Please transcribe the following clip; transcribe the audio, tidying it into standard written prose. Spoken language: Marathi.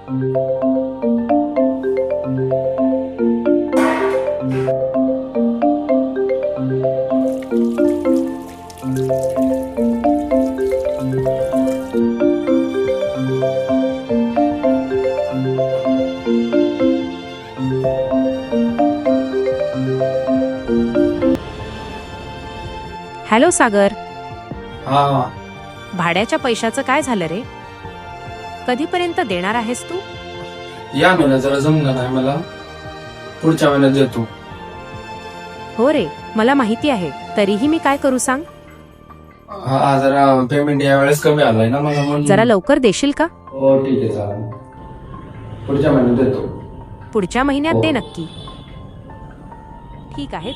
हॅलो सागर, हा भाड्याच्या पैशाचं काय झालं रे? कधीपर्यंत देणार आहेस तू? या महिन्यात जरा जमलं नाही मला, पुढच्या महिन्यात देतो. हो रे, मला माहिती आहे. तरीही मी काय करू सांग? हा जरा पेमेंट या वेळेस कमी आलाय ना मला, म्हणून. जरा लवकर देशील का? हो ठीक आहे, चालेल. पुढच्या महिन्यात देतो. पुढच्या महिन्यात हो. दे नक्की. ठीक आहे.